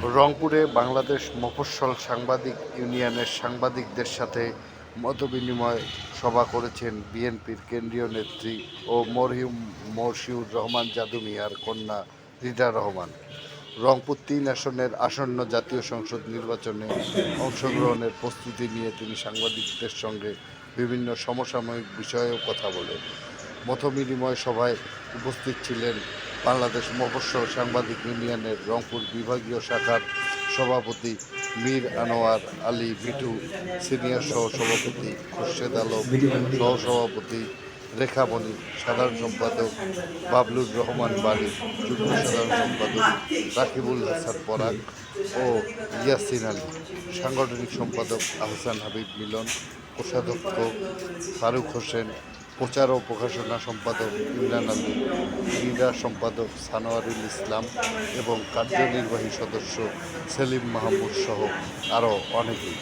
রংপুরে বাংলাদেশ মফস্বল সাংবাদিক ইউনিয়নের সাংবাদিকদের সাথে মতবিনিময় সভা করেছেন বিএনপির কেন্দ্রীয় নেত্রী ও মরহুম মশিউর রহমান জাদু মিয়ার কন্যা রিটা রহমান। রংপুর ৩ আসনের আসন্ন জাতীয় সংসদ নির্বাচনে অংশগ্রহণের প্রস্তুতি নিয়ে তিনি সাংবাদিকদের সঙ্গে বিভিন্ন সমসাময়িক বিষয়েও কথা বলেন। মতবিনিময় সভায় উপস্থিত ছিলেন বাংলাদেশ মফস্বল সাংবাদিক ইউনিয়নের রংপুর বিভাগীয় শাখার সভাপতি মীর আনোয়ার আলী মিঠু, সিনিয়র সহসভাপতি খোরশেদ আলম, সহসভাপতি রেখামণি, সাধারণ সম্পাদক বাবলুর রহমান বারী, যুগ্ম সাধারণ সম্পাদক রাকিবুল হাসান পরাগ ও ইয়াসিন আলী, সাংগঠনিক সম্পাদক আহসান হাবিব মিলন, কোষাধ্যক্ষ ফারুক হোসেন, প্রচার ও প্রকাশনা সম্পাদক ইমরান আলী, ক্রীড়া সম্পাদক সানোয়ারুল ইসলাম এবং কার্যনির্বাহী সদস্য সেলিম মাহমুদ সহ আরও অনেকেই।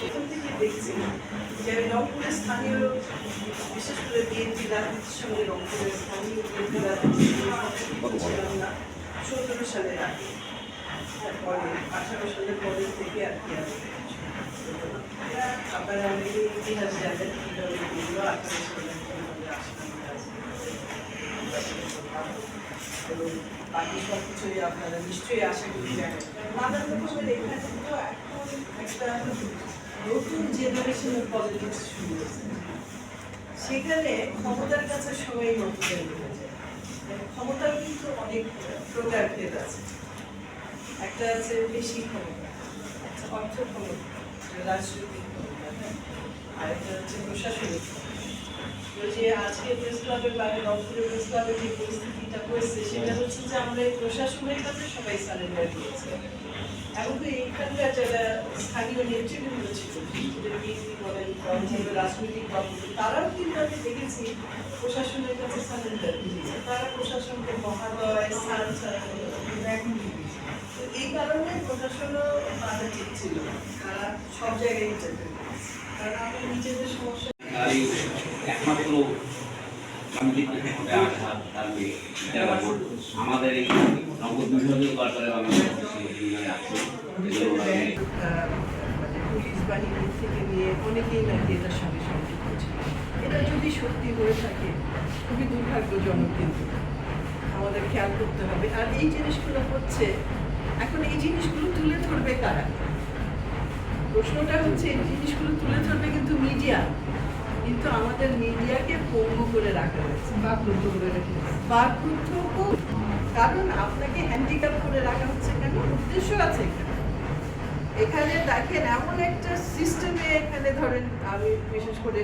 আপনারা অনেকে ইতিহাস জানেন, বাকি সব কিছুই আপনারা নিশ্চয়ই আশা করি জানেন। নানান রকমের এখানে তো এখন একটা নতুন জেনারেশনের পলিটিক্স শুরু হয়েছে। সেখানে ক্ষমতার কাছে সবাই নতুন হয়ে যায়। ক্ষমতার কিন্তু অনেক প্রকারভেদ আছে। একটা আছে বেশি ক্ষমতা, একটা অর্থ ক্ষমতা, রাজনৈতিক ক্ষমতা, আরেকটা হচ্ছে প্রশাসনিক ক্ষমতা। যে আজকে প্রেস ক্লাবের বাইরে রংপুরের প্রেস ক্লাবের যে পরিস্থিতিটা হয়েছে সেটা হচ্ছে যে আমরা এই প্রশাসনের কাছে সবাই সারেন্ডার দিয়েছি। এমনকি এইখানকার যারা স্থানীয় নেতৃবৃন্দ ছিল, বিএনপি বলেন, রাজনৈতিক দল, তারাও কিন্তু আমি দেখেছি প্রশাসনের কাছে সারেন্ডার দিয়েছে। তারা প্রশাসনকে মহালয় স্থান ছাড়া এখন তো এই কারণে প্রশাসনও বাধা দিচ্ছিল। তারা সব জায়গায় ইন্টারভিউ করেছে, কারণ আমরা নিজেদের সমস্যা একমাত্র আমাদের এই নগদ বিভাগীয় কার্যালয়ে পুলিশ বাহিনী থেকে নিয়ে অনেকেই নাকি এটার সঙ্গে সংযুক্ত ছিল। এটা যদি সত্যি হয়ে থাকে খুবই দুর্ভাগ্যজনক, কিন্তু আমাদের খেয়াল করতে হবে। আর এই জিনিসগুলো হচ্ছে এখন, এই জিনিসগুলো তুলে ধরবে কারা? প্রশ্নটা হচ্ছে এই জিনিসগুলো তুলে ধরবে কিন্তু মিডিয়া, কিন্তু আমাদের মিডিয়াকে পঙ্গু করে রাখা হয়েছে, বাকরুদ্ধ করে রাখা হয়েছে। বাকরুদ্ধ কারণ আপনাকে হ্যান্ডিক্যাপ করে রাখা হচ্ছে কেন? উদ্দেশ্য আছে এখানে। দেখেন এমন একটা সিস্টেমে এখানে ধরেন, আমি বিশেষ করে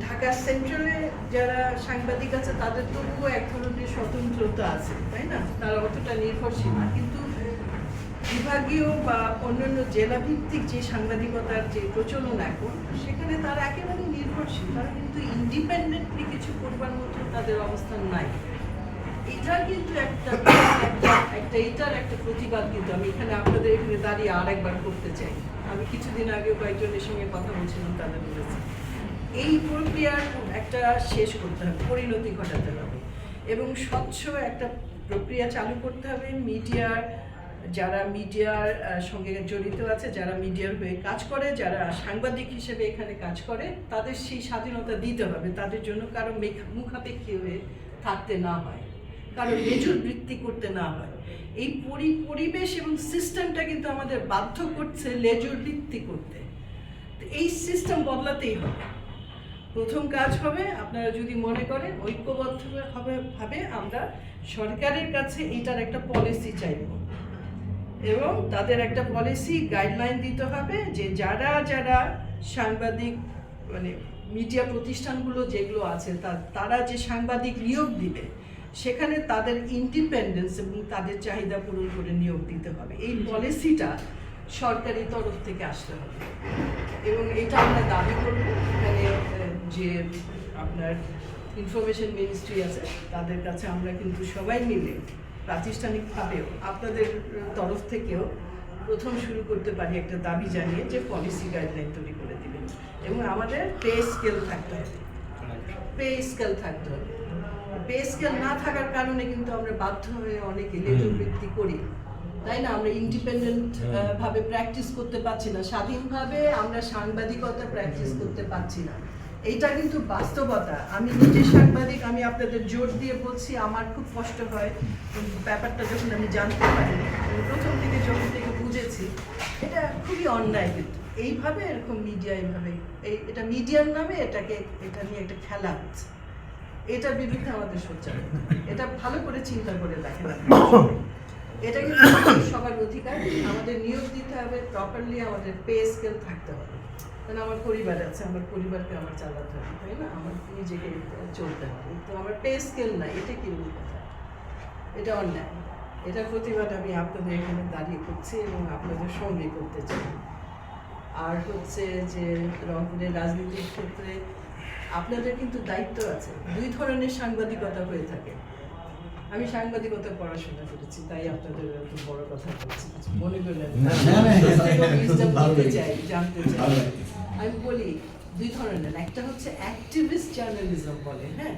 ঢাকা সেন্ট্রালে যারা সাংবাদিক আছে তাদের তবুও এক ধরনের স্বতন্ত্রতা আছে, তাই না? তারা অতটা নির্ভরশীল না, কিন্তু বিভাগীয় বা অন্যান্য জেলা ভিত্তিক যে সাংবাদিকতার যে প্রচলন এখন, সেখানে তারা একেবারে নির্ভরশীল। তারা কিন্তু ইন্ডিপেন্ডেন্টলি কিছু করবার মতো তাদের অবস্থান নাই। এটা কিন্তু এটার একটা প্রতিবাদ কিন্তু আমি এখানে আপনাদের এখানে দাঁড়িয়ে আর একবার করতে চাই। আমি কিছুদিন আগেও কয়েকজনের সঙ্গে কথা বলছিলাম, তাদের বলেছি এই প্রক্রিয়ার একটা শেষ করতে হবে, পরিণতি ঘটাতে হবে এবং স্বচ্ছ একটা প্রক্রিয়া চালু করতে হবে। যারা মিডিয়ার সঙ্গে জড়িত আছে, যারা মিডিয়ার হয়ে কাজ করে, যারা সাংবাদিক হিসেবে এখানে কাজ করে, তাদের সেই স্বাধীনতা দিতে হবে। তাদের জন্য কারো মুখাপেক্ষী হয়ে থাকতে না হয়, কারো লেজুর বৃত্তি করতে না হয়। এই পরিবেশ এবং সিস্টেমটা কিন্তু আমাদের বাধ্য করছে লেজুর বৃত্তি করতে। এই সিস্টেম বদলাতেই হবে। প্রথম কাজ হবে, আপনারা যদি মনে করেন ঐক্যবদ্ধভাবে আমরা সরকারের কাছে এইটার একটা পলিসি চাইব এবং তাদের একটা পলিসি গাইডলাইন দিতে হবে যে যারা যারা সাংবাদিক মানে মিডিয়া প্রতিষ্ঠানগুলো যেগুলো আছে তারা যে সাংবাদিক নিয়োগ দিবে, সেখানে তাদের ইন্ডিপেন্ডেন্স এবং তাদের চাহিদা পূরণ করে নিয়োগ দিতে হবে। এই পলিসিটা সরকারি তরফ থেকে আসতে হবে এবং এটা আমরা দাবি করব। এখানে যে আপনার ইনফরমেশন মিনিস্ট্রি আছে তাদের কাছে আমরা কিন্তু সবাই মিলে প্রাতিষ্ঠানিকভাবেও আপনাদের তরফ থেকেও প্রথম শুরু করতে পারি একটা দাবি জানিয়ে যে পলিসি গাইডলাইন তৈরি করে দিবেন এবং আমাদের পে স্কেল থাকতে হবে। পে স্কেল না থাকার কারণে কিন্তু আমরা বাধ্য হয়ে অনেকে লেজুর বৃত্তি করি। তাই না? আমরা ইন্ডিপেন্ডেন্ট ভাবে প্র্যাকটিস করতে পারছি না, স্বাধীনভাবে আমরা সাংবাদিকতা প্র্যাকটিস করতে পারছি না। এইটা কিন্তু বাস্তবতা। আমি নিজে সাংবাদিক, আমি আপনাদের জোর দিয়ে বলছি, আমার খুব কষ্ট হয় ব্যাপারটা যখন আমি জানতে পারিনি। আমি প্রথম থেকে যখন থেকে বুঝেছি এটা খুবই অন্যায়, কিন্তু এইভাবে এরকম মিডিয়া এইভাবে এটা মিডিয়ার নামে এটা নিয়ে একটা খেলা হচ্ছে। এটার বিরুদ্ধে আমাদের সোচ্চার হতে হবে। এটা ভালো করে চিন্তা করে দেখেন। এটা কিন্তু সবার অধিকার। আমাদের নিয়োগ দিতে হবে প্রপারলি, আমাদের পে স্কেল থাকতে হবে। কারণ আমার পরিবার আছে, আমার পরিবারকে আমার চালাতে হবে, তাই না? আমার নিজেকে চলতে হবে। তো আমার পে স্কেল নাই, এটা কি কথা? এটা অন্যায়। এটার প্রতিবাদ আমি আপনাদের এখানে দাঁড়িয়ে করছি এবং আপনাদের সঙ্গে করতে চাই। আর হচ্ছে যে রংপুরের রাজনীতির ক্ষেত্রে আপনাদের কিন্তু দায়িত্ব আছে। দুই ধরনের সাংবাদিকতা হয়ে থাকে। আমি সাংবাদিকতা পড়াশোনা করেছি, তাই আপনাদের এত বড় কথা বলছি, কিছু মনে করলেন না। জানতে চাই। আমি বলি দুই ধরনের, একটা হচ্ছে অ্যাক্টিভিস্ট জার্নালিজম বলে, হ্যাঁ,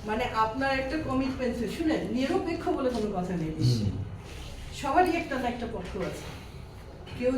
মানে আপনার একটা কমিটমেন্ট। শুনেন, নিরপেক্ষ বলে কোনো কথা নেই, সবারই একটা না একটা পক্ষ আছে। কেউ